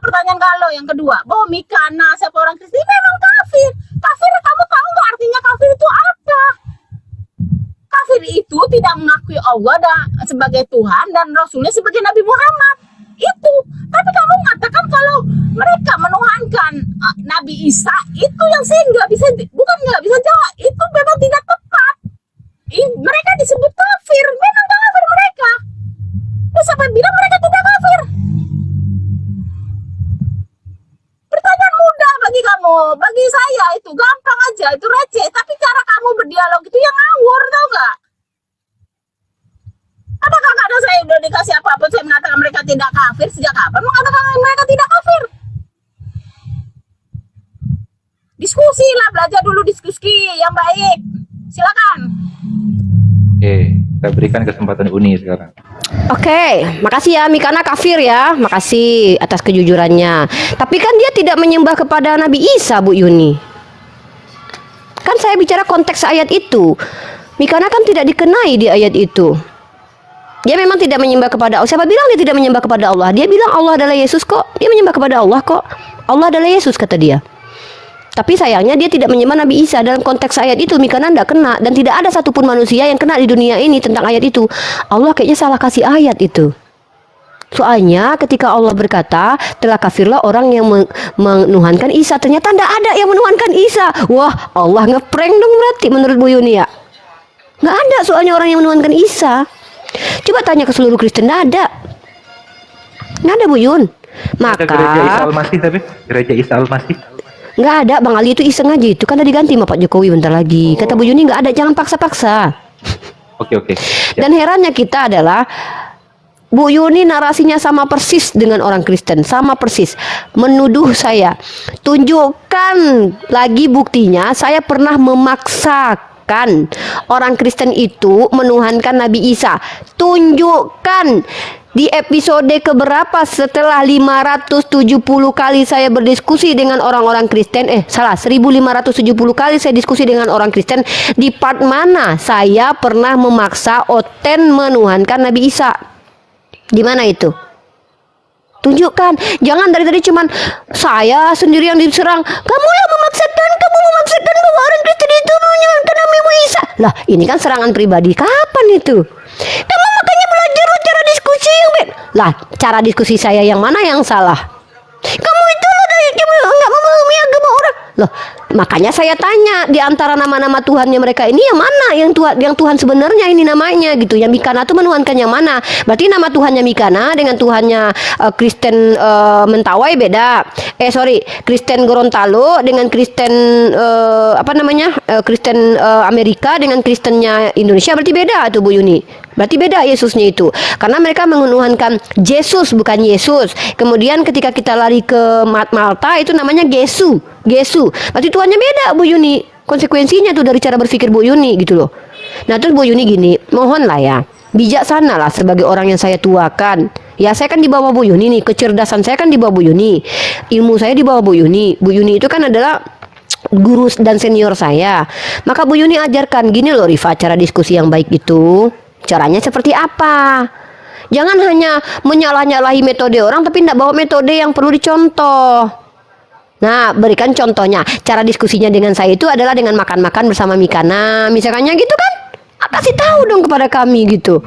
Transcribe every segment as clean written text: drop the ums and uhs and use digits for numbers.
pertanyaan kalau yang kedua, bahwa Mikana siapa orang Kristen memang kafir. Kafir, kamu tahu nggak artinya kafir itu apa? Kafir itu tidak mengakui Allah sebagai Tuhan dan Rasulnya sebagai Nabi Muhammad. Itu. Tapi kamu mengatakan kalau mereka menuhankan Nabi Isa, itu yang saya nggak bisa jawab. Itu memang tidak tepat. Mereka disebut kafir, memang kafir mereka. Ya, siapa bilang mereka tidak kafir? Pertanyaan mudah bagi kamu, bagi saya itu gampang aja, itu receh. Tapi cara kamu berdialog itu yang ngawur, tau nggak? Apakah karena saya udah dikasih apa-apa saya mengatakan mereka tidak kafir? Sejak kapan mengatakan mereka tidak kafir? Diskusi lah, belajar dulu diskusi yang baik. Silakan. Oke, kita berikan kesempatan Uni sekarang. Oke, makasih ya Mikana kafir ya. Makasih atas kejujurannya. Tapi kan dia tidak menyembah kepada Nabi Isa, Bu Yuni. Kan saya bicara konteks ayat itu. Mikana kan tidak dikenai di ayat itu. Dia memang tidak menyembah kepada Allah. Siapa bilang dia tidak menyembah kepada Allah? Dia bilang Allah adalah Yesus kok. Dia menyembah kepada Allah kok. Allah adalah Yesus kata dia. Tapi sayangnya dia tidak menyembah Nabi Isa. Dalam konteks ayat itu Mikana tidak kena. Dan tidak ada satupun manusia yang kena di dunia ini tentang ayat itu. Allah kayaknya salah kasih ayat itu. Soalnya ketika Allah berkata telah kafirlah orang yang menuhankan Isa, ternyata tidak ada yang menuhankan Isa. Wah, Allah ngeprank dong berarti menurut Bu Yuni ya. Nggak ada soalnya orang yang menuhankan Isa. Coba tanya ke seluruh Kristen, nggak ada Bu Yun. Maka Ada gereja Isa Al-Masih tapi gereja Isa Al-Masih nggak ada. Bang Ali itu iseng aja, itu kan udah diganti sama Pak Jokowi bentar lagi. Kata Bu Yuni nggak ada, jangan paksa-paksa. Oke. Dan herannya kita adalah Bu Yuni narasinya sama persis dengan orang Kristen, sama persis. Menuduh saya, tunjukkan lagi buktinya saya pernah memaksakan orang Kristen itu menuhankan Nabi Isa. Tunjukkan di episode keberapa setelah 570 kali saya berdiskusi dengan orang-orang Kristen. 1570 kali saya diskusi dengan orang Kristen. Di part mana saya pernah memaksa Oten menuhankan Nabi Isa? Di mana itu? Tunjukkan. Jangan dari tadi cuman saya sendiri yang diserang. Kamu memaksakan bahwa orang Kristen itu menyalahkan Nabi Isa. Lah, ini kan serangan pribadi. Kapan itu? Kamu makanya belajar cara diskusi yang lah, cara diskusi saya yang mana yang salah? Kamu itu loh dari nggak memahami agama orang. Loh, makanya saya tanya di antara nama-nama Tuhannya mereka ini yang mana yang Tuhan sebenarnya ini namanya gitu. Yang Mikana tuh menuhankan yang mana? Berarti nama Tuhannya Mikana dengan Tuhannya Kristen Mentawai beda. Kristen Gorontalo dengan Kristen Kristen Amerika dengan Kristennya Indonesia berarti beda tuh Bu Yuni. Berarti beda Yesusnya itu. Karena mereka menuhankan Yesus bukan Yesus. Kemudian ketika kita lari ke Malta itu namanya Gesu. Berarti Tuhannya beda Bu Yuni. Konsekuensinya tuh dari cara berpikir Bu Yuni gitu loh. Nah terus Bu Yuni gini, mohonlah ya, bijaksana lah sebagai orang yang saya tuakan. Ya saya kan di bawah Bu Yuni nih, kecerdasan saya kan di bawah Bu Yuni, ilmu saya di bawah Bu Yuni. Bu Yuni itu kan adalah guru dan senior saya. Maka Bu Yuni ajarkan gini loh Rifa, cara diskusi yang baik itu caranya seperti apa. Jangan hanya menyalah-nyalahi metode orang tapi tidak bawa metode yang perlu dicontoh. Nah, berikan contohnya. Cara diskusinya dengan saya itu adalah dengan makan-makan bersama Mikana, misalkannya gitu kan. Kasih tahu dong kepada kami gitu.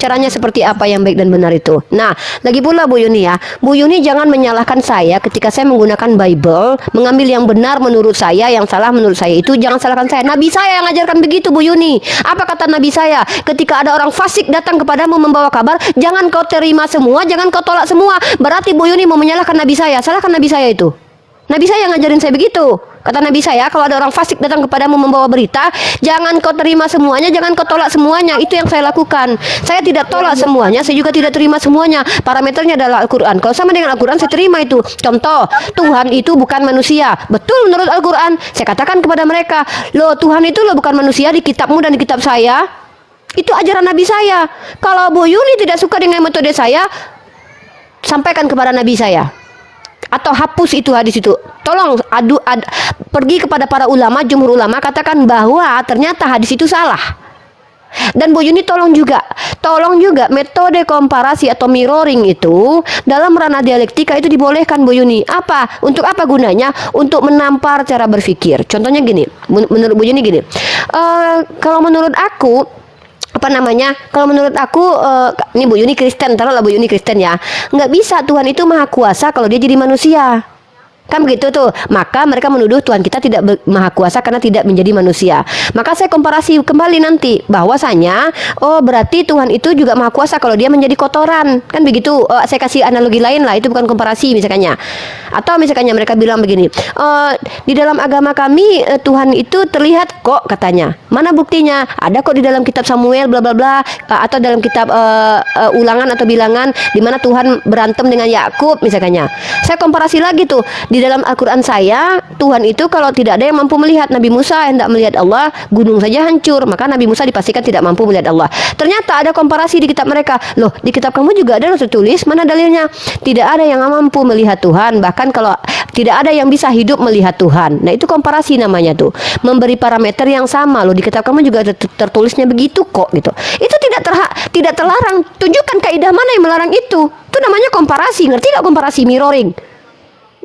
Caranya seperti apa yang baik dan benar itu. Nah, lagi pula Bu Yuni ya. Bu Yuni jangan menyalahkan saya ketika saya menggunakan Bible, mengambil yang benar menurut saya, yang salah menurut saya itu jangan salahkan saya. Nabi saya yang ajarkan begitu Bu Yuni. Apa kata Nabi saya? Ketika ada orang fasik datang kepadamu membawa kabar, jangan kau terima semua, jangan kau tolak semua. Berarti Bu Yuni mau menyalahkan Nabi saya. Salahkan Nabi saya itu. Nabi saya yang ngajarin saya begitu. Kata Nabi saya, kalau ada orang fasik datang kepadamu membawa berita, jangan kau terima semuanya, jangan kau tolak semuanya. Itu yang saya lakukan. Saya tidak tolak semuanya, saya juga tidak terima semuanya. Parameternya adalah Al-Quran. Kalau sama dengan Al-Quran, saya terima itu. Contoh, Tuhan itu bukan manusia. Betul menurut Al-Quran. Saya katakan kepada mereka, loh Tuhan itu loh bukan manusia di kitabmu dan di kitab saya. Itu ajaran Nabi saya. Kalau Bu Yuni tidak suka dengan metode saya, sampaikan kepada Nabi saya. Atau hapus itu hadis itu. Tolong pergi kepada para ulama, jumhur ulama, katakan bahwa ternyata hadis itu salah. Dan Bu Yuni tolong juga metode komparasi atau mirroring itu dalam ranah dialektika itu dibolehkan Bu Yuni. Apa? Untuk apa gunanya? Untuk menampar cara berpikir. Contohnya gini, menurut Bu Yuni gini. Kalau menurut aku kalau menurut aku ini Bu Yuni Kristen, taruhlah Bu Yuni Kristen ya, nggak bisa Tuhan itu maha kuasa kalau dia jadi manusia. Kan begitu tuh. Maka mereka menuduh Tuhan kita tidak maha kuasa karena tidak menjadi manusia. Maka saya komparasi kembali nanti bahwasanya oh berarti Tuhan itu juga maha kuasa kalau dia menjadi kotoran. Kan begitu. Saya kasih analogi lain lah, itu bukan komparasi misalkannya. Atau misalkannya mereka bilang begini, di dalam agama kami Tuhan itu terlihat kok katanya. Mana buktinya? Ada kok di dalam kitab Samuel bla bla bla, atau dalam kitab Ulangan atau Bilangan di mana Tuhan berantem dengan Yakub misalkannya. Saya komparasi lagi tuh. Di dalam Al-Quran saya, Tuhan itu kalau tidak ada yang mampu melihat, Nabi Musa hendak melihat Allah, gunung saja hancur, maka Nabi Musa dipastikan tidak mampu melihat Allah. Ternyata ada komparasi di kitab mereka. Loh, di kitab kamu juga ada tertulis, mana dalilnya? Tidak ada yang mampu melihat Tuhan, bahkan kalau tidak ada yang bisa hidup melihat Tuhan. Nah, itu komparasi namanya tuh. Memberi parameter yang sama loh, di kitab kamu juga tertulisnya begitu kok gitu. Itu tidak terlarang. Tunjukkan kaidah mana yang melarang itu. Itu namanya komparasi. Ngerti gak komparasi mirroring?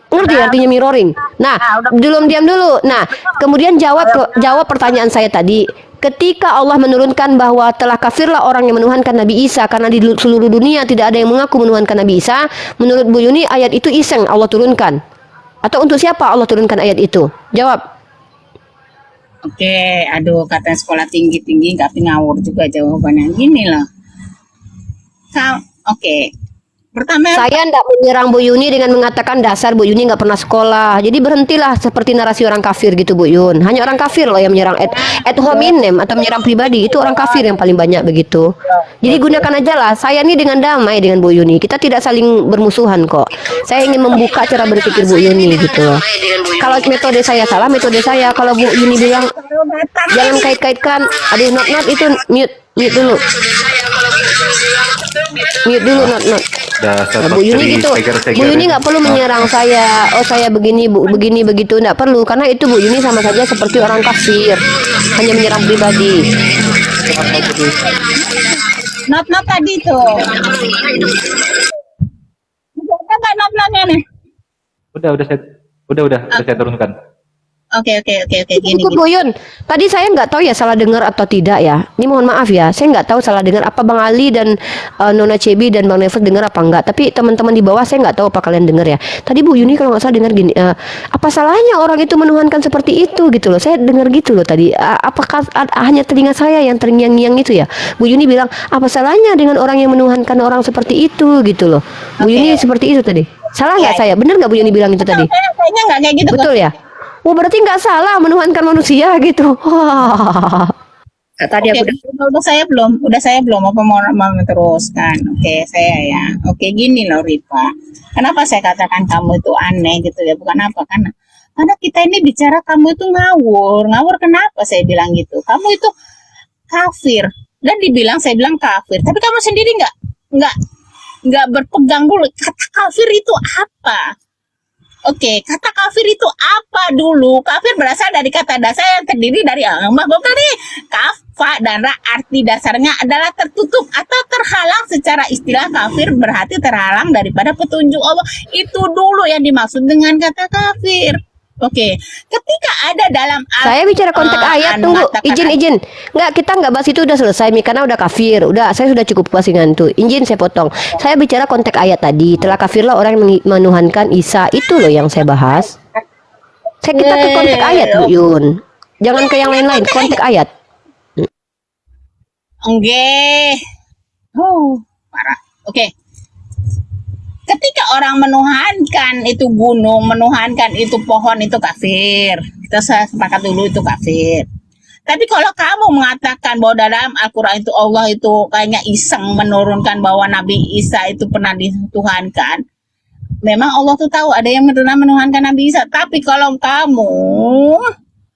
Ngerti artinya mirroring? Nah, belum diam dulu. Nah, kemudian jawab pertanyaan saya tadi. Ketika Allah menurunkan bahwa telah kafirlah orang yang menuhankan Nabi Isa karena di seluruh dunia tidak ada yang mengaku menuhankan Nabi Isa, menurut Bu Yuni ayat itu iseng Allah turunkan. Atau untuk siapa Allah turunkan ayat itu? Jawab. Oke, aduh kata sekolah tinggi-tinggi nggak ngawur juga jawabannya. Gini loh. Oke. Pertama, saya tidak menyerang Bu Yuni dengan mengatakan dasar Bu Yuni nggak pernah sekolah. Jadi berhentilah seperti narasi orang kafir gitu Bu Yun. Hanya orang kafir loh yang menyerang ad hominem atau menyerang pribadi. Itu orang kafir yang paling banyak begitu. Jadi gunakan aja lah. Saya ini dengan damai dengan Bu Yuni. Kita tidak saling bermusuhan kok. Saya ingin membuka cara berpikir Bu Yuni gitu. Kalau metode saya salah, metode saya. Kalau Bu Yuni bilang jangan kait-kaitkan. Aduh not itu mute dulu. Mute dulu not. Nah, Bu Yuni gitu. Bu Yuni nggak perlu menyerang saya. Oh saya begini Bu, begini begitu, nggak perlu karena itu Bu Yuni sama saja seperti orang kafir, hanya menyerang pribadi. not tadi tuh. Udah nggak not-notnya nih? Udah saya turunkan. Oke, gini. Bu Yun, tadi saya nggak tahu ya salah dengar atau tidak ya. Ini mohon maaf ya, saya nggak tahu salah dengar apa Bang Ali dan Nona Cebi dan Bang Never dengar apa enggak. Tapi teman-teman di bawah saya nggak tahu apa kalian dengar ya. Tadi Bu Yuni kalau nggak salah dengar gini, apa salahnya orang itu menuhankan seperti itu gitu loh. Saya dengar gitu loh tadi. Apakah hanya telinga saya yang terngiang-ngiang itu ya? Bu Yuni bilang apa salahnya dengan orang yang menuhankan orang seperti itu gitu loh. Bu Yuni seperti itu tadi. Salah nggak saya? Benar nggak Bu Yuni bilang itu tadi? Kayaknya nggak kayak gitu. Betul ya? Oh berarti nggak salah menuhankan manusia gitu. Wah. Tadi udah saya belum apa mau meneruskan. Oke, saya ya. Oke, gini loh Rifa. Kenapa saya katakan kamu itu aneh gitu ya? Bukan apa karena kita ini bicara kamu itu ngawur. Ngawur kenapa saya bilang gitu? Kamu itu kafir. Dan saya bilang kafir. Tapi kamu sendiri nggak berpegang dulu. Kata kafir itu apa? Oke, kata kafir itu apa dulu? Kafir berasal dari kata dasar yang terdiri dari mahbub tadi. Kafa dan arti dasarnya adalah tertutup atau terhalang. Secara istilah kafir berarti terhalang daripada petunjuk Allah. Itu dulu yang dimaksud dengan kata kafir. Oke, ketika ada dalam saya bicara konteks ayat, tunggu, izin. Kita nggak bahas itu, udah selesai Mi, karena udah kafir. Udah, saya sudah cukup puas dengan itu. Izin saya potong. Saya bicara konteks ayat tadi. Telah kafirlah orang yang menuhankan Isa. Itu loh yang saya bahas. Kita ke konteks ayat, Bu Yun. Jangan ke yang lain-lain, konteks ayat. Parah. Oke. Ketika orang menuhankan itu gunung, menuhankan itu pohon, itu kafir. Kita sepakat dulu itu kafir. Tapi kalau kamu mengatakan bahwa dalam Al-Quran itu Allah itu kayaknya iseng menurunkan bahwa Nabi Isa itu pernah dituhankan. Memang Allah tuh tahu ada yang pernah menuhankan Nabi Isa. Tapi kalau kamu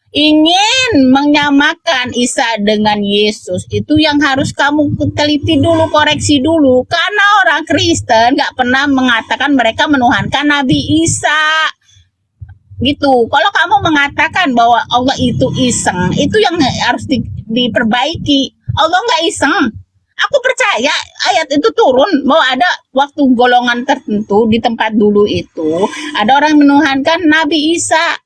ingin menyamakan Isa dengan Yesus, itu yang harus kamu teliti dulu, koreksi dulu. Karena orang Kristen gak pernah mengatakan mereka menuhankan Nabi Isa gitu. Kalau kamu mengatakan bahwa Allah itu iseng, itu yang harus diperbaiki. Allah nggak iseng. Aku percaya ayat itu turun bahwa ada waktu golongan tertentu di tempat dulu itu ada orang yang menuhankan Nabi Isa.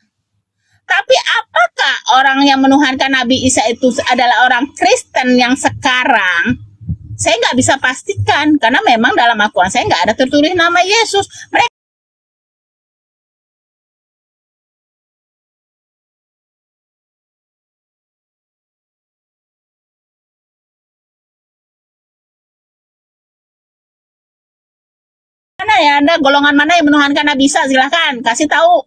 Tapi apakah orang yang menuhankan Nabi Isa itu adalah orang Kristen yang sekarang? Saya nggak bisa pastikan karena memang dalam Al-Quran saya nggak ada tertulis nama Yesus. Mereka mana ya, ada golongan mana yang menuhankan Nabi Isa, silahkan kasih tahu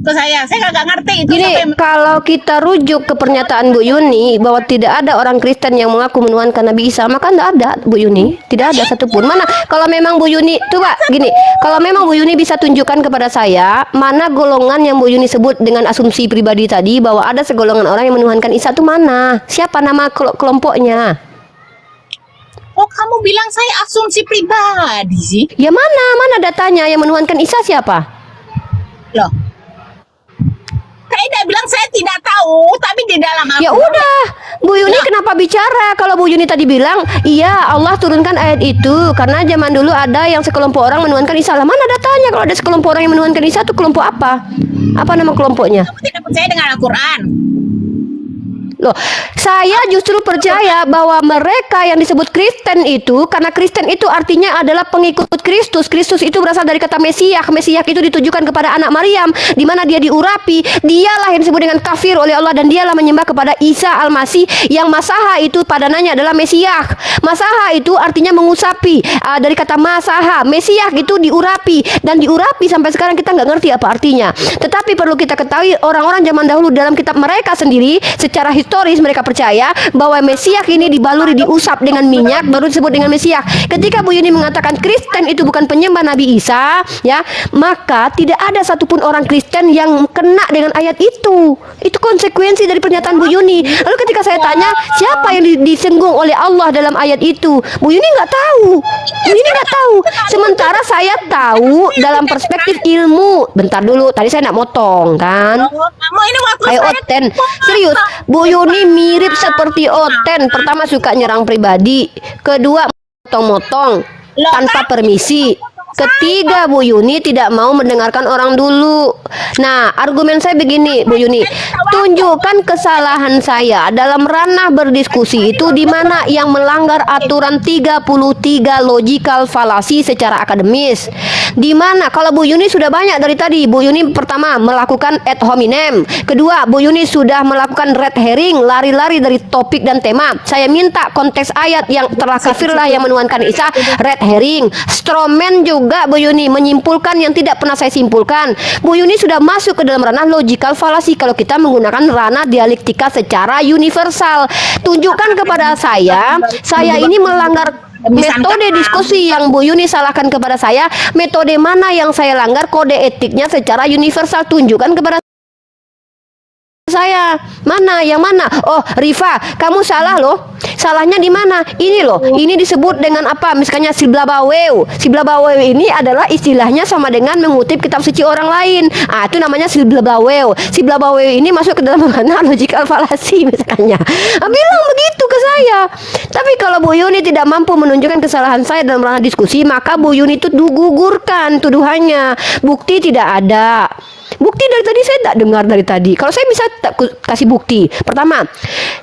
ke saya nggak ngerti itu. Gini, kalau kita rujuk ke pernyataan Bu Yuni bahwa tidak ada orang Kristen yang mengaku menuhankan Nabi Isa, maka tidak ada Bu Yuni, tidak ada satupun. Mana kalau memang Bu Yuni, coba gini, kalau memang Bu Yuni bisa tunjukkan kepada saya mana golongan yang Bu Yuni sebut dengan asumsi pribadi tadi bahwa ada segolongan orang yang menuhankan Isa itu mana? Siapa nama kelompoknya? Oh, kamu bilang saya asumsi pribadi sih? Ya mana datanya yang menuhankan Isa siapa? Loh, saya tidak bilang saya tidak tahu, tapi di dalam Ya Al-Quran. udah, Bu Yuni kenapa bicara? Kalau Bu Yuni tadi bilang, iya Allah turunkan ayat itu karena zaman dulu ada yang sekelompok orang menuhankan Isa. Lah mana datanya kalau ada sekelompok orang yang menuhankan Isa itu kelompok apa? Apa nama kelompoknya? Kamu tidak percaya dengan Al-Quran? Loh, saya justru percaya bahwa mereka yang disebut Kristen itu, karena Kristen itu artinya adalah pengikut Kristus. Kristus itu berasal dari kata Mesias. Mesias itu ditujukan kepada anak Maryam, di mana dia diurapi. Dialah yang disebut dengan kafir oleh Allah dan dialah menyembah kepada Isa Al-Masih yang masaha itu padanannya adalah Mesias. Masaha itu artinya mengusapi, dari kata masaha. Mesias itu diurapi dan diurapi sampai sekarang kita nggak ngerti apa artinya. Tetapi perlu kita ketahui orang-orang zaman dahulu dalam kitab mereka sendiri secara historis mereka percaya bahwa Mesias ini dibaluri diusap dengan minyak baru disebut dengan Mesias. Ketika Bu Yuni mengatakan Kristen itu bukan penyembah Nabi Isa, ya, maka tidak ada satupun orang Kristen yang kena dengan ayat itu. Itu konsekuensi dari pernyataan Bu Yuni. Lalu ketika saya tanya siapa yang disenggung oleh Allah dalam ayat itu, Bu Yuni nggak tahu. Bu Yuni nggak tahu. Sementara saya tahu dalam perspektif ilmu. Bentar dulu, tadi saya nak motong kan. Oh, kamu ini waktu Kayak saya Oten, serius, Bu Yuni mirip seperti Oten. Pertama suka nyerang pribadi, kedua motong-motong tanpa permisi, ketiga Bu Yuni tidak mau mendengarkan orang dulu. Nah, argumen saya begini, Bu Yuni, tunjukkan kesalahan saya dalam ranah berdiskusi itu di mana yang melanggar aturan 33 logical fallacy secara akademis. Di mana kalau Bu Yuni sudah banyak dari tadi. Bu Yuni pertama melakukan ad hominem, kedua Bu Yuni sudah melakukan red herring, lari-lari dari topik dan tema. Saya minta konteks ayat yang telah kafirlah yang menuhankan Isa, red herring. Strawman juga Bu Yuni menyimpulkan yang tidak pernah saya simpulkan. Bu Yuni sudah masuk ke dalam ranah logical fallacy kalau kita menggunakan ranah dialektika secara universal. Tunjukkan kepada saya ini melanggar metode diskusi yang Bu Yuni salahkan kepada saya. Metode mana yang saya langgar kode etiknya secara universal? Tunjukkan kepada saya. Mana yang mana? Oh, Rifa, kamu salah loh. Salahnya di mana? Ini loh. Ini disebut dengan apa? Misalnya silblabaweu. Silblabaweu ini adalah istilahnya sama dengan mengutip kitab suci orang lain. Ah, itu namanya silblabaweu. Silblabaweu ini masuk ke dalam ranah logical fallacy misalnya. Bilang begitu ke saya. Tapi kalau Bu Yuni tidak mampu menunjukkan kesalahan saya dalam ranah diskusi, maka Bu Yuni itu digugurkan tuduhannya. Bukti tidak ada. Bukti dari tadi saya tak dengar dari tadi. Kalau saya bisa kasih bukti. Pertama,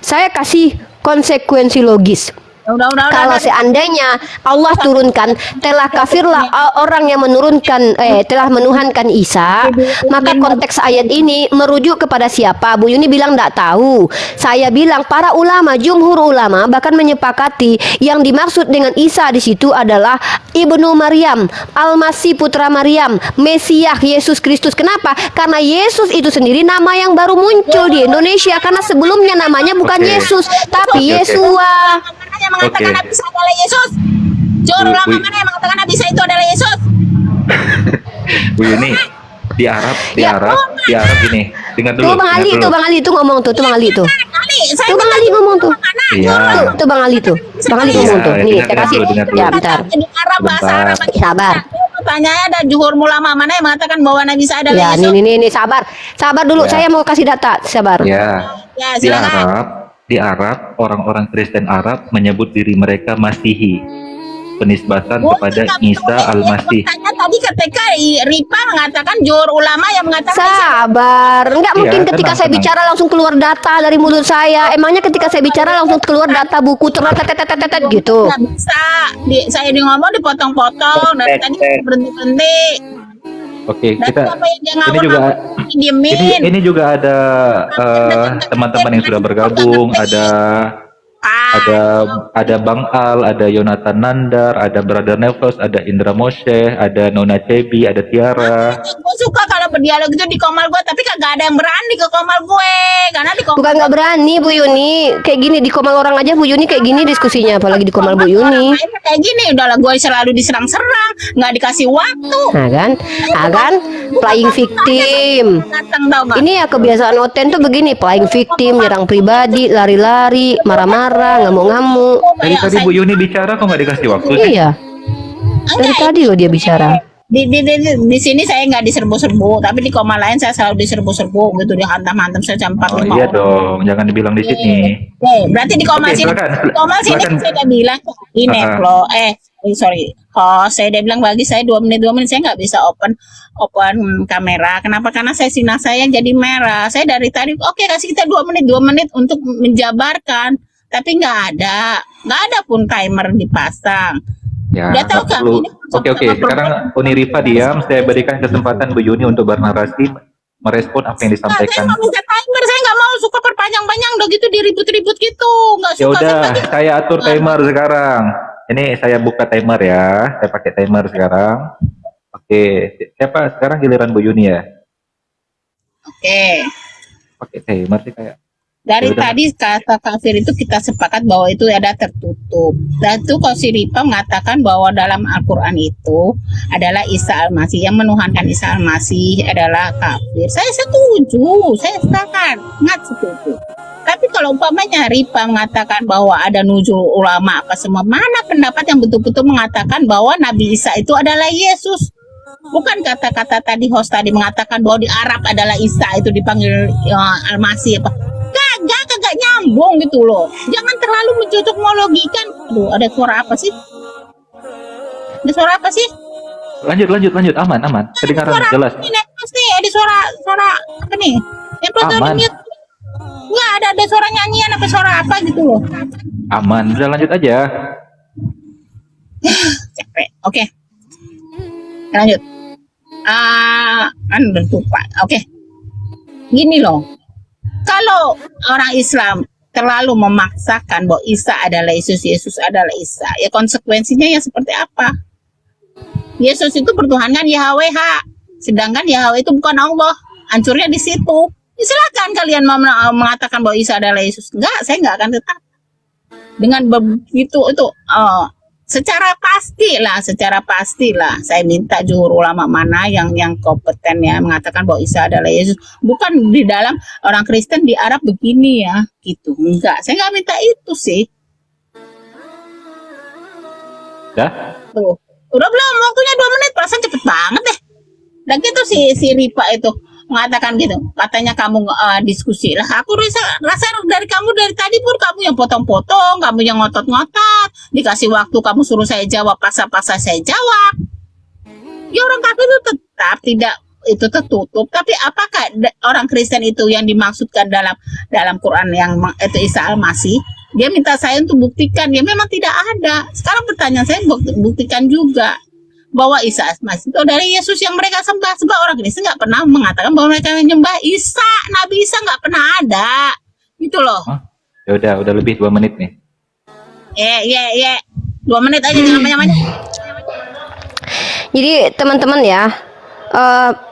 saya kasih konsekuensi logis. Kalau seandainya Allah turunkan telah kafirlah orang yang menurunkan telah menuhankan Isa, maka konteks ayat ini merujuk kepada siapa? Bu Yuni bilang tidak tahu. Saya bilang para ulama, jumhur ulama bahkan menyepakati yang dimaksud dengan Isa di situ adalah Ibnu Maryam, Al-Masih putra Maryam, Mesias Yesus Kristus. Kenapa? Karena Yesus itu sendiri nama yang baru muncul di Indonesia karena sebelumnya namanya bukan Yesus tapi Yesua. Yang mengatakan Nabi Isa adalah Yesus. Juru ulama mana yang mengatakan Nabi Isa itu adalah Yesus? Bu Yuni, di Arab ini. Dengar dulu. Tuh Bang Ali tuh ngomong tuh, Bang Ali tuh. Tuh Bang Ali ngomong tuh. Iya. Tuh Bang Ali tuh. Bang Ali ngomong tuh. Nih, saya kasih. Ya, bentar. Di Arab bahasa Arab. Sabar. Tanya ada jumhur ulama mana yang mengatakan bahwa Nabi Isa adalah Ya, Yesus? nih, sabar. Sabar dulu, saya mau kasih data. Sabar. Ya. Ya, Di silakan. Arab di Arab, orang-orang Kristen Arab menyebut diri mereka Masihi, penisbatan kepada Isa Al-Masih. Makanya tadi ketika Ripa mengatakan jur ulama yang mengatakan Sabar, nggak mungkin Iya, ketika tenang, saya tenang. bicara langsung keluar data dari mulut saya. Emangnya ketika saya bicara langsung keluar data buku tertetetetetet gitu. nggak bisa. Saya di ngomong dipotong-potong dari tadi berhenti-berhenti. Oke, Dan kita apa yang dia ini ngawur juga diemin. ini juga ada teman-teman yang sudah bergabung, ada Bang Al, ada Yonatan Nandar, ada Brother Nevels, ada Indra Moshe, ada Nona Cebi, ada Tiara. Gue suka kalau berdialog itu di komal gue, tapi kagak ada yang berani ke komal gue karena di komal Bukan nggak berani Bu Yuni, kayak gini di komal orang aja Bu Yuni kayak gini diskusinya, apalagi di komal Bu Yuni. orang lain kayak gini udahlah gue selalu diserang-serang, nggak dikasih waktu. Nah kan, playing victim. Datang tau nggak? Ini ya kebiasaan Oten tuh begini, playing victim, nyerang pribadi, lari-lari, marah-marah, ngamuk-ngamuk. Dari tadi Bu Yuni bicara kok nggak dikasih waktu sih? Iya, dari tadi loh dia bicara. Di sini saya nggak diserbu-serbu, tapi di koma lain saya selalu diserbu-serbu gitu, dihantam-hantam saya jam 4 Oh 5 iya dong, jangan dibilang di sini. Oke, berarti di koma Oke, sini, silakan. di koma sini Silakan. saya udah bilang ini lo, sorry, saya udah bilang bagi saya 2 menit saya nggak bisa open kamera. Kenapa? Karena sinar saya jadi merah. Saya dari tadi oke kasih kita 2 menit untuk menjabarkan, tapi nggak ada pun timer dipasang. Ya, Udah tahu nggak kan? perlu. Ini Oke, sekarang Uni Rifa diam. Saya berikan kesempatan Bu Yuni untuk bernarasi, merespon apa yang Nah, saya disampaikan. mau minta timer, saya nggak mau suka perpanjang-panjang udah gitu diribut-ribut gitu, nggak Ya suka. udah, bagi- saya atur timer sekarang. Ini saya buka timer ya. Saya pakai timer sekarang. Oke, siapa sekarang giliran Bu Yuni ya? Oke, Pakai timer sih kayak. dari Ya udah. tadi kata kafir itu kita sepakat bahwa itu ada tertutup. Dan itu kalau si Ripa mengatakan bahwa dalam Al-Quran itu adalah Isa Al-Masih, yang menuhankan Isa Al-Masih adalah kafir. Saya setuju, saya sangat setuju. Tapi kalau umpamanya Ripa mengatakan bahwa ada nuzul ulama apa semua, mana pendapat yang betul-betul mengatakan bahwa Nabi Isa itu adalah Yesus? Bukan kata-kata tadi host tadi mengatakan bahwa di Arab adalah Isa itu dipanggil Al-Masih apa? Kagak nyambung gitu loh. Jangan terlalu mencocokmologikan. Aduh, ada suara apa sih? Ada suara apa sih? Lanjut, aman. Kedengaran Suara jelas. ini pasti ada suara apa nih? Yang perlu Aman. di-mute. Nggak ada suara nyanyian apa suara apa gitu loh. Aman, udah lanjut aja. Capek. Oke. Lanjut. Kan udah lupa. Oke. Gini loh. Kalau orang Islam terlalu memaksakan bahwa Isa adalah Yesus, Yesus adalah Isa, ya konsekuensinya ya seperti apa? Yesus itu bertuhankan Yahweh, sedangkan Yahweh itu bukan Allah. Hancurnya di situ. Ya, silakan kalian mau mengatakan bahwa Isa adalah Yesus. Enggak, saya enggak akan tetap. Dengan begitu itu secara pastilah saya minta juru ulama mana yang kompeten ya mengatakan bahwa Isa adalah Yesus, bukan di dalam orang Kristen di Arab begini ya gitu. Enggak, saya nggak minta itu sih. Tuh udah belum waktunya 2 menit, perasaan cepet banget deh. Dan gitu si Ripa itu mengatakan gitu, katanya kamu diskusi lah. Aku rasa dari kamu dari tadi pun kamu yang potong-potong, kamu yang ngotot-ngotot. Dikasih waktu kamu suruh saya jawab, pasal-pasal saya jawab. Ya orang kafir itu tetap tidak itu tertutup. Tapi apakah orang Kristen itu yang dimaksudkan dalam Quran yang itu Isa Al-Masih? Dia minta saya untuk buktikan, ya memang tidak ada. Sekarang pertanyaan saya buktikan juga bahwa Isa Al-Masih itu dari Yesus yang mereka sembah. Sebab orang Kristen nggak pernah mengatakan bahwa mereka menyembah Isa. Nabi Isa nggak pernah ada. Gitu loh. Ya udah lebih 2 menit nih. 2 menit aja, jangan banyak-banyak. Jadi teman-teman ya,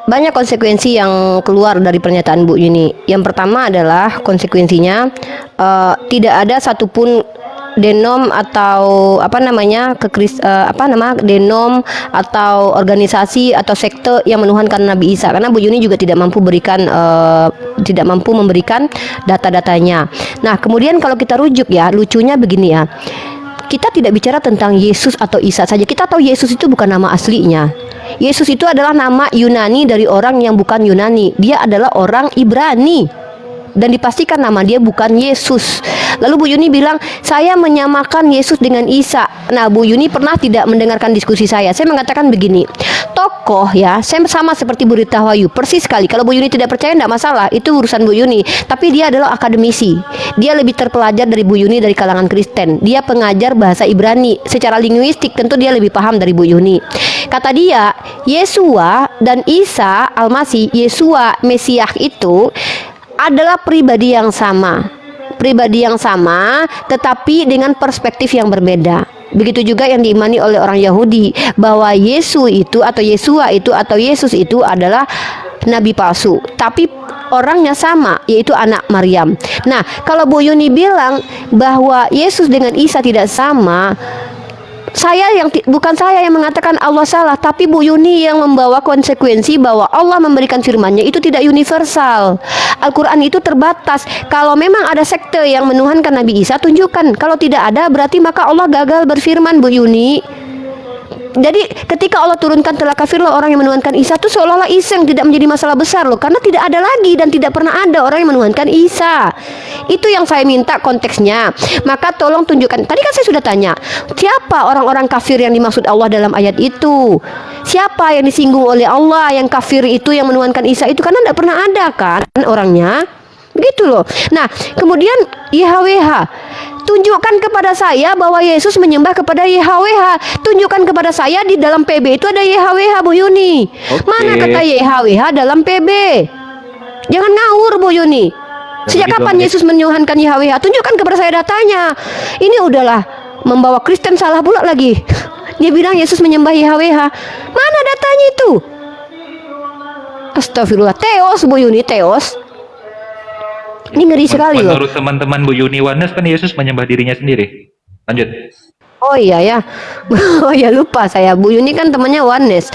banyak konsekuensi yang keluar dari pernyataan Bu Yuni. Yang pertama adalah konsekuensinya tidak ada satupun denom atau denom atau organisasi atau sekte yang menuhankan Nabi Isa, karena Bu Yuni juga tidak mampu memberikan data-datanya. Nah, kemudian kalau kita rujuk ya, lucunya begini ya. Kita tidak bicara tentang Yesus atau Isa saja. Kita tahu Yesus itu bukan nama aslinya. Yesus itu adalah nama Yunani dari orang yang bukan Yunani. Dia adalah orang Ibrani. dan dipastikan nama dia bukan Yesus. Lalu Bu Yuni bilang, saya menyamakan Yesus dengan Isa. Nah, Bu Yuni pernah tidak mendengarkan diskusi saya. Saya mengatakan begini, tokoh ya, saya sama seperti Bu Rita Wahyu, persis sekali. Kalau Bu Yuni tidak percaya tidak masalah, itu urusan Bu Yuni. Tapi dia adalah akademisi. Dia lebih terpelajar dari Bu Yuni dari kalangan Kristen. Dia pengajar bahasa Ibrani. Secara linguistik tentu dia lebih paham dari Bu Yuni. Kata dia, Yesua dan Isa Almasih, Yesua Mesias itu adalah pribadi yang sama. Pribadi yang sama, tetapi dengan perspektif yang berbeda. Begitu juga yang diimani oleh orang Yahudi, bahwa Yesus itu atau Yesua itu atau Yesus itu adalah nabi palsu, tapi orangnya sama, yaitu anak Maryam. Nah, kalau Bu Yuni bilang bahwa Yesus dengan Isa tidak sama, bukan saya yang mengatakan Allah salah, tapi Bu Yuni yang membawa konsekuensi bahwa Allah memberikan firman-Nya itu tidak universal. Al-Quran itu terbatas. Kalau memang ada sekte yang menuhankan Nabi Isa, tunjukkan. Kalau tidak ada, berarti maka Allah gagal berfirman, Bu Yuni. Jadi ketika Allah turunkan telah kafirlah orang yang menuhankan Isa, itu seolah-olah Isa yang tidak menjadi masalah besar loh, karena tidak ada lagi dan tidak pernah ada orang yang menuhankan Isa. Itu yang saya minta konteksnya. Maka tolong tunjukkan. Tadi kan saya sudah tanya, siapa orang-orang kafir yang dimaksud Allah dalam ayat itu? Siapa yang disinggung oleh Allah yang kafir itu yang menuhankan Isa itu? Karena tidak pernah ada kan orangnya. Begitu loh. Nah, kemudian YHWH, tunjukkan kepada saya bahwa Yesus menyembah kepada YHWH. Tunjukkan kepada saya di dalam PB itu ada YHWH, Bu Yuni. Mana kata YHWH dalam PB? Jangan ngawur, Bu Yuni. Sejak kapan Yesus menyuhankan YHWH? Tunjukkan kepada saya datanya. Ini udahlah membawa Kristen salah pula lagi. Dia bilang Yesus menyembah YHWH. Mana datanya itu? Astagfirullah. Teos, Bu Yuni, teos. Ini ngeri sekali loh. Menurut teman-teman Bu Yuni Wanes kan Yesus menyembah dirinya sendiri. Lanjut. Oh iya ya. Oh ya, lupa saya. Bu Yuni kan temannya Wanes.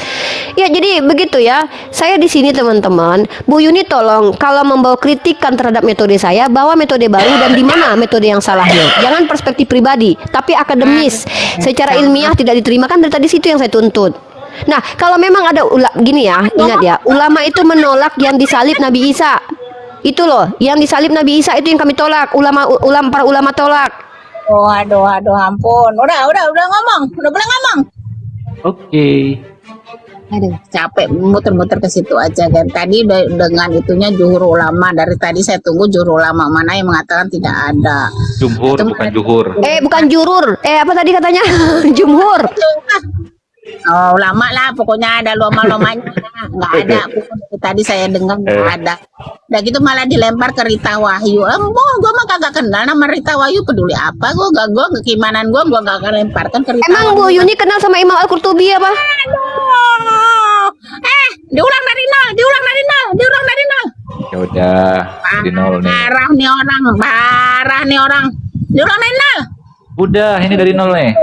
Ya, jadi begitu ya. Saya di sini teman-teman. Bu Yuni tolong kalau membawa kritikan terhadap metode saya, bawa metode baru dan di mana metode yang salahnya. Jangan perspektif pribadi, tapi akademis. Secara ilmiah tidak diterima, kan dari tadi situ yang saya tuntut. Nah, kalau memang ada gini ya, ingat ya, ulama itu menolak yang disalib Nabi Isa. Itu loh, yang disalib Nabi Isa itu yang kami tolak. Para ulama tolak. Oh, aduh, ampun. Udah ngomong. Udah boleh ngomong. Oke. Aduh, capek muter-muter ke situ aja kan. Tadi dengan itunya juhur ulama. Dari tadi saya tunggu juhur ulama mana yang mengatakan tidak ada. Jumhur, bukan juhur. Bukan jurur. Apa tadi katanya? Jumhur. Oh, ulama lah, pokoknya ada lama-lamanya. Nggak ada. Tadi saya dengar nggak ada. Udah gitu malah dilempar ke Rita Wahyu. Gue mah kagak kenal nama Rita Wahyu, peduli apa? Gue keimanan gue gak akan lemparkan ke Rita Emang Wahyu. Bu Yuni kenal sama Imam Al-Qurtubi apa? Aduh. Diulang dari nol. Ya udah, di nol nih. Parah nih orang. Diulang dari nol. Udah, ini dari nol nih.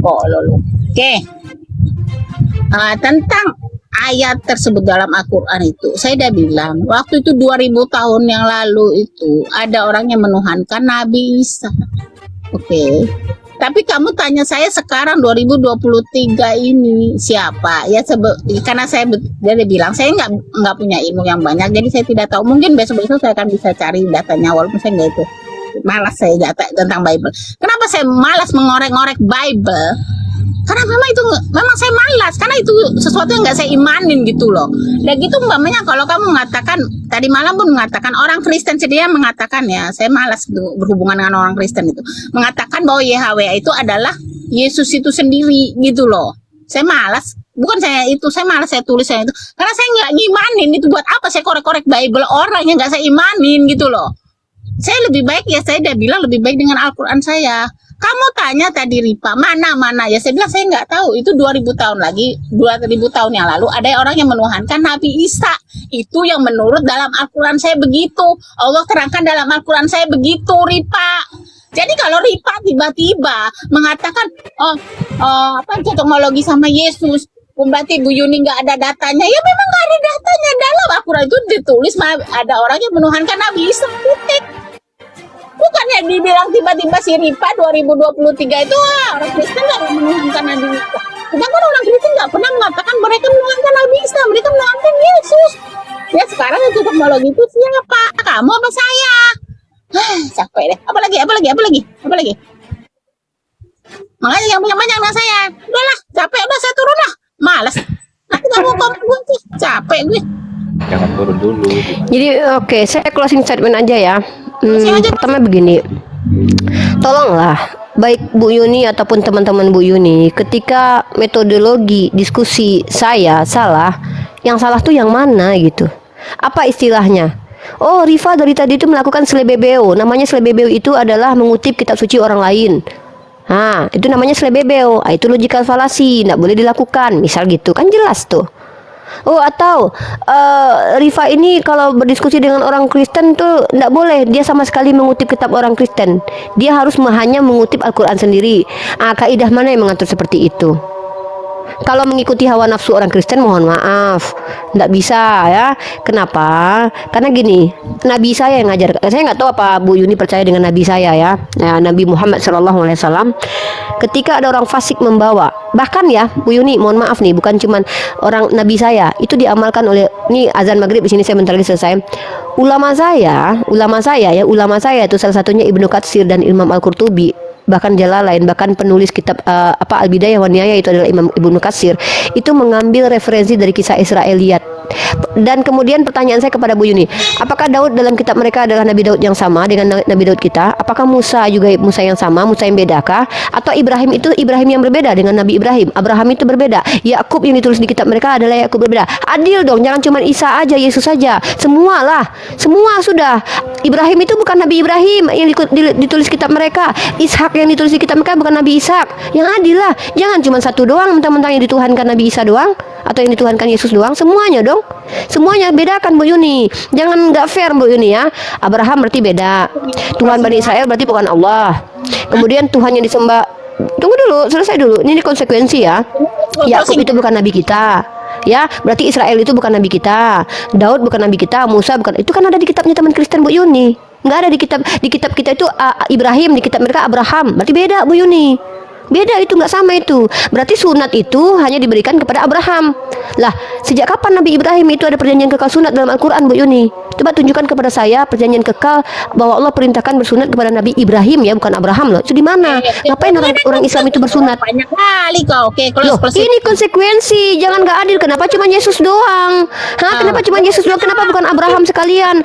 Kok lu. Oke. Tentang ayat tersebut dalam Al-Quran itu, saya udah bilang, waktu itu 2000 tahun yang lalu itu, ada orang yang menuhankan Nabi Isa. Oke. Tapi kamu tanya saya sekarang 2023 ini siapa? Ya karena dia bilang saya nggak punya ilmu yang banyak, jadi saya tidak tahu. Mungkin besok-besok saya akan bisa cari datanya, walaupun saya nggak itu. Malas saya data tentang Bible. Kenapa saya malas mengorek-ngorek Bible? Karena memang saya malas, karena itu sesuatu yang nggak saya imanin gitu loh. Dan gitu umpamanya kalau kamu mengatakan, tadi malam pun mengatakan orang Kristen dia mengatakan ya, saya malas berhubungan dengan orang Kristen itu, mengatakan bahwa YHWH itu adalah Yesus itu sendiri gitu loh. Saya malas, bukan saya malas saya tulis saya itu, karena saya nggak ngimanin itu. Buat apa saya korek-korek Bible orang yang nggak saya imanin gitu loh. Saya lebih baik ya, saya udah bilang lebih baik dengan Al-Quran saya. Kamu tanya tadi Ripa, mana ya, saya bilang saya nggak tahu. Itu 2000 tahun lagi, 2000 tahun yang lalu ada orang yang menuhankan Nabi Isa. Itu yang menurut dalam Al-Quran saya begitu. Allah terangkan dalam Al-Quran saya begitu, Ripa. Jadi kalau Ripa tiba-tiba mengatakan cocokologi sama Yesus, berarti Bu Yuni nggak ada datanya. Ya memang nggak ada datanya. Dalam Al-Quran itu ditulis ada orang yang menuhankan Nabi Isa, titik. Bukannya dibilang tiba-tiba si Ripa 2023 itu orang Kristen nggak menuhankan Nabi Isa. Sedangkan orang Kristen nggak pernah mengatakan mereka menuhankan Nabi Isa, mereka menuhankan Yesus. Ya sekarang itu Kalau gitu siapa? Kamu apa saya? Capek deh. Apa lagi? Makanya yang banyak-banyak dengan saya. Udahlah, capek udah saya turun lah. Malas. Nanti kamu komen gue sih. Capek gue. Jangan turun dulu. Jadi oke, saya closing statement aja ya. Pertama begini, tolonglah baik Bu Yuni ataupun teman-teman Bu Yuni, ketika metodologi diskusi saya salah, yang salah tuh yang mana gitu? Apa istilahnya? Oh, Rifa dari tadi itu melakukan selebebeo. Namanya selebebeo itu adalah mengutip kitab suci orang lain. Nah, itu namanya selebebeo. Itu logical fallacy, nggak boleh dilakukan. Misal gitu, kan jelas tuh. Oh, atau Rifa ini kalau berdiskusi dengan orang Kristen tuh nggak boleh. Dia sama sekali mengutip kitab orang Kristen. Dia harus hanya mengutip Al-Quran sendiri. Kaidah mana yang mengatur seperti itu? Kalau mengikuti hawa nafsu orang Kristen, mohon maaf, nggak bisa ya. Kenapa? Karena gini, Nabi saya yang ngajar. Saya nggak tahu apa Bu Yuni percaya dengan Nabi saya ya. Nabi Muhammad SAW. Ketika ada orang fasik membawa, bahkan ya Bu Yuni, mohon maaf nih, bukan cuman orang Nabi saya, itu diamalkan oleh, ini azan maghrib di sini saya bentar lagi selesai. Ulama saya itu salah satunya Ibnu Katsir dan Imam Al-Qurtubi, bahkan Jalalain, bahkan penulis kitab Al-Bidayah wa Nihayah itu adalah Imam Ibnu Katsir, itu mengambil referensi dari kisah Israiliyat. Dan kemudian pertanyaan saya kepada Bu Yuni, apakah Daud dalam kitab mereka adalah Nabi Daud yang sama dengan Nabi Daud kita? Apakah Musa juga Musa yang sama, Musa yang bedakah? Atau Ibrahim itu Ibrahim yang berbeda dengan Nabi Ibrahim? Abraham itu berbeda. Yakub yang ditulis di kitab mereka adalah Yakub berbeda. Adil dong, jangan cuma Isa aja, Yesus saja. Semua sudah. Ibrahim itu bukan Nabi Ibrahim yang ditulis kitab mereka. Ishak yang ditulis di kitab mereka bukan Nabi Ishak. Yang adil lah. Jangan cuma satu doang, mentang-mentang yang dituhankan Nabi Isa doang, atau yang dituhankan Yesus doang. Semuanya dong. Semuanya bedakan Bu Yuni. Jangan nggak fair Bu Yuni ya. Abraham berarti beda. Tuhan Bani Israel berarti bukan Allah. Kemudian Tuhan yang disembah. Tunggu dulu, selesai dulu. Ini konsekuensi ya. Yakub itu bukan nabi kita. Ya, berarti Israel itu bukan nabi kita. Daud bukan nabi kita, Musa bukan. Itu kan ada di kitabnya teman Kristen Bu Yuni. Nggak ada di kitab kita itu Ibrahim, di kitab mereka Abraham. Berarti beda Bu Yuni. Beda itu, nggak sama itu. Berarti sunat itu hanya diberikan kepada Abraham. Lah, sejak kapan Nabi Ibrahim itu ada perjanjian kekal sunat dalam Al-Quran Bu Yuni? Coba tunjukkan kepada saya perjanjian kekal bahwa Allah perintahkan bersunat kepada Nabi Ibrahim ya, bukan Abraham loh. Itu di mana? Ngapain orang Islam itu bersunat? Banyak kali kau. Oke, Loh, ini konsekuensi. Jangan nggak adil. Kenapa cuma Yesus doang? Kenapa cuma Yesus doang? Kenapa bukan Abraham sekalian?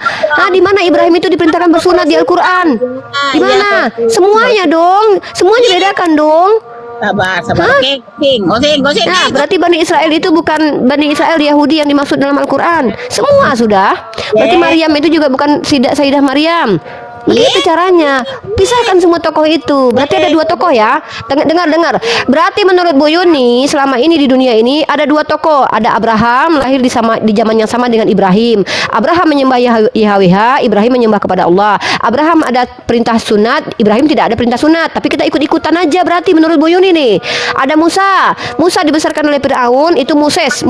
Di mana Ibrahim itu diperintahkan bersunat di Al-Quran? Di mana? Semuanya dong. Semuanya bedakan dong. Sabar. Oke, gosing. Nah, berarti Bani Israel itu bukan Bani Israel Yahudi yang dimaksud dalam Al-Quran. Semua sudah. Berarti Maryam itu juga bukan Sayyidah Maryam. Begitu caranya. Pisahkan semua tokoh itu. Berarti ada dua tokoh ya. Dengar. Berarti menurut Bu Yuni, selama ini di dunia ini ada dua tokoh. Ada Abraham, lahir di zaman yang sama dengan Ibrahim. Abraham menyembah Yahweh, Ibrahim menyembah kepada Allah. Abraham ada perintah sunat, Ibrahim tidak ada perintah sunat. Tapi kita ikut-ikutan aja berarti menurut Bu Yuni nih. Ada Musa dibesarkan oleh Firaun, itu Mose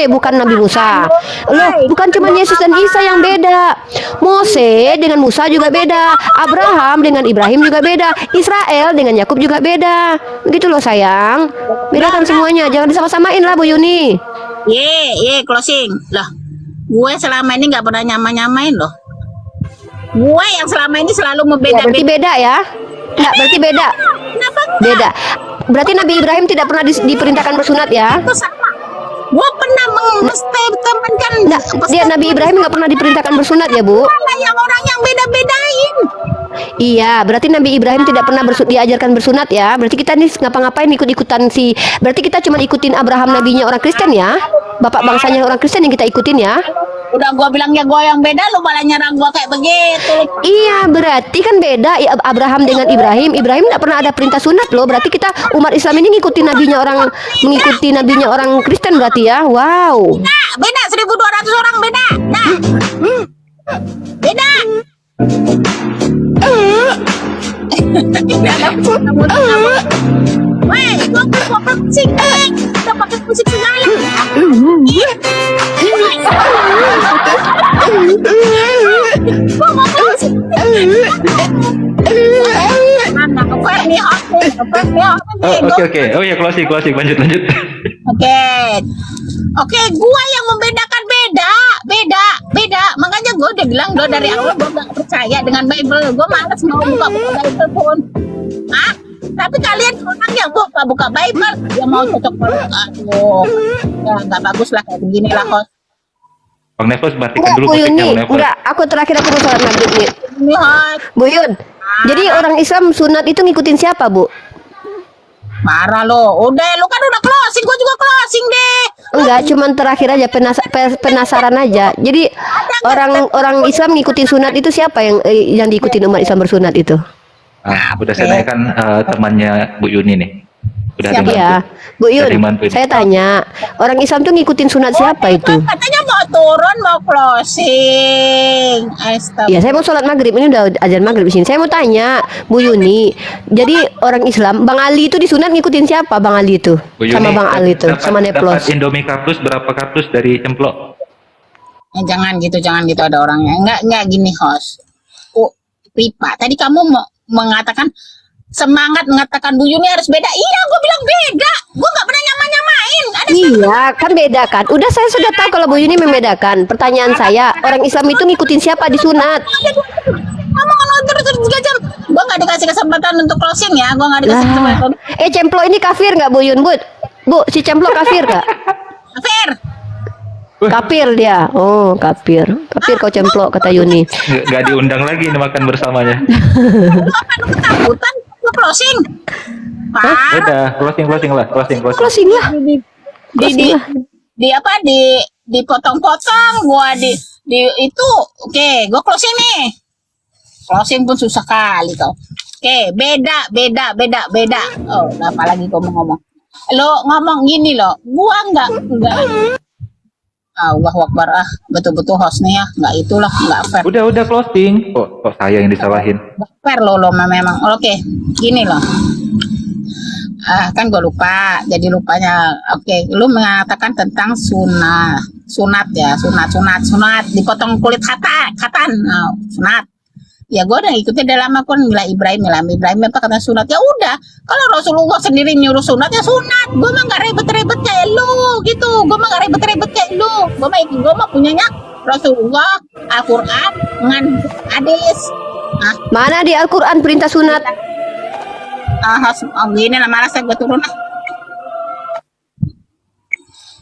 bukan Nabi Musa. Loh, bukan cuma Yesus dan Isa yang beda. Mose dengan Musa juga beda. Abraham dengan Ibrahim juga beda. Israel dengan Yakub juga beda. Begitu loh sayang. Bedakan semuanya. Jangan disama-samain lah Bu Yuni. Closing. Loh, gue selama ini nggak pernah nyamain loh. Gue yang selama ini selalu Berarti beda ya? Nggak, berarti beda. Kenapa enggak? Beda. Berarti Nabi Ibrahim tidak pernah diperintahkan bersunat ya? Itu sama. Gue pernah temankan. Dia Nabi Ibrahim nggak pernah diperintahkan bersunat ya Bu? Yang orang yang beda-bedain. Iya, berarti Nabi Ibrahim tidak pernah diajarkan bersunat ya. Berarti kita nih ngapa-ngapain ikut-ikutan berarti kita cuma ikutin Abraham nabinya orang Kristen ya. Bapak bangsanya orang Kristen yang kita ikutin ya. Udah gue bilangnya gue yang beda, lu malah nyerang gue kayak begitu. Iya, berarti kan beda ya, Abraham dengan Ibrahim. Ibrahim tidak pernah ada perintah sunat loh. Berarti kita umat Islam ini mengikuti nabinya orang Kristen berarti ya. Wow. Beda 1.200 orang beda. Nah. Beda. Weh, itu apa musik? Kita pakai musik segala. Oke. Oh ya, closing. Lanjut. Oke, gua yang membedakan beda. udah bilang gue dari awal gue gak percaya dengan Bible. Gue males mau buka-buka Bible pun. Ah, tapi kalian orang yang buka Bible, dia mau cocok banget. Aduh, ya nggak bagus lah kayak begini lah host. Bang Nevos batikan Enggak, dulu Bu musiknya Yuni. Bang Nevos. Enggak, aku terakhir aku mau sholat maghrib nih. Ini host. Bu Yun. Jadi orang Islam sunat itu ngikutin siapa, Bu? Marah lo. Udah, lu kan udah closing, gue juga closing deh. Enggak, cuman terakhir aja penasaran aja. Jadi orang Islam ngikutin sunat itu siapa yang diikutin umat Islam bersunat itu? Udah saya tanyakan temannya Bu Yuni nih. Udah ada Iya, Bu Dari Yun. mantuin. Saya tanya, orang Islam tuh ngikutin sunat siapa itu? Katanya mau turun, mau closing. Astaga. Ya, saya mau sholat maghrib, ini udah azan maghrib di sini. Saya mau tanya, Bu Yuni. Jadi orang Islam, Bang Ali itu disunat ngikutin siapa, Bang Ali itu? Bu Yuni, Sama Bang Ali itu, sama dapat Neplos. Indomie kardus berapa kardus dari Cemplok? Jangan gitu ada orangnya. Enggak gini host. Oh, Pipa, tadi kamu mau mengatakan semangat mengatakan Bu Yuni harus beda. Iya, gue bilang beda. Gue nggak pernah nyamain. Ada Iya, kan beda kan. Udah saya sudah tahu kalau Bu Yuni membedakan. Pertanyaan saya, orang Islam itu ngikutin siapa di sunat? ngomong terus 3 jam. Gue nggak dikasih kesempatan untuk closing ya. Gue nggak dikasih kesempatan. Cemplo ini kafir nggak Bu Yun, Bu? Bu, si Cemplo kafir nggak? Fair. Kafir dia. Oh, kafir. Kafir kau Cemplo, kata Yuni. Nggak diundang lagi nih makan bersamanya. Lu apa lu ketakutan? Lu closing. Pak. Udah, closing lah, closing. Closing lah. Di apa dipotong-potong gua di itu oke gua closing nih. Closing pun susah kali kau. Oke, beda. Oh, apa lagi gua mau ngomong? Lo ngomong gini lo, gua enggak. Allahu Akbar, betul-betul host nih ya, enggak itulah, enggak fair. Udah closing. Kok saya yang disalahin? Enggak fair lo memang. Oke, gini loh. Kan gue lupa, jadi lupanya. Oke, lu mengatakan tentang sunat ya, sunat, dipotong kulit khatan, sunat. Ya gue udah ikutin dalam akun Mila Ibrahim apa kata sunat. Ya udah, kalau Rasulullah sendiri nyuruh sunat ya sunat. Gue mah nggak ribet-ribet kayak lu gitu. Gue mah punyanya Rasulullah, Al-Quran, dengan hadis. Mana di Al-Quran perintah sunat? Gini lah malas gue turun lah.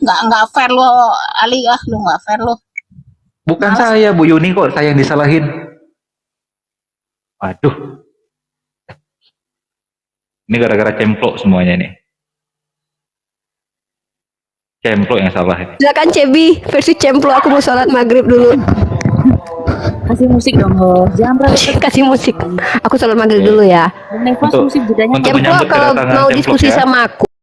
Nggak fair lo Ali lu nggak fair lo. Bukan saya, Bu Yuni kok saya yang disalahin. Waduh. Ini gara-gara Cemplok semuanya nih. Cemplok yang salah. Silakan Cebi versi Cemplo. Aku mau sholat maghrib dulu. Kasih musik dong, jangan berapa Kasih musik. Aku sholat maghrib dulu ya. Nevos musik jedanya. untuk Cemplo menyambut kalau kedatangan mau Cemplok diskusi ya. sama aku,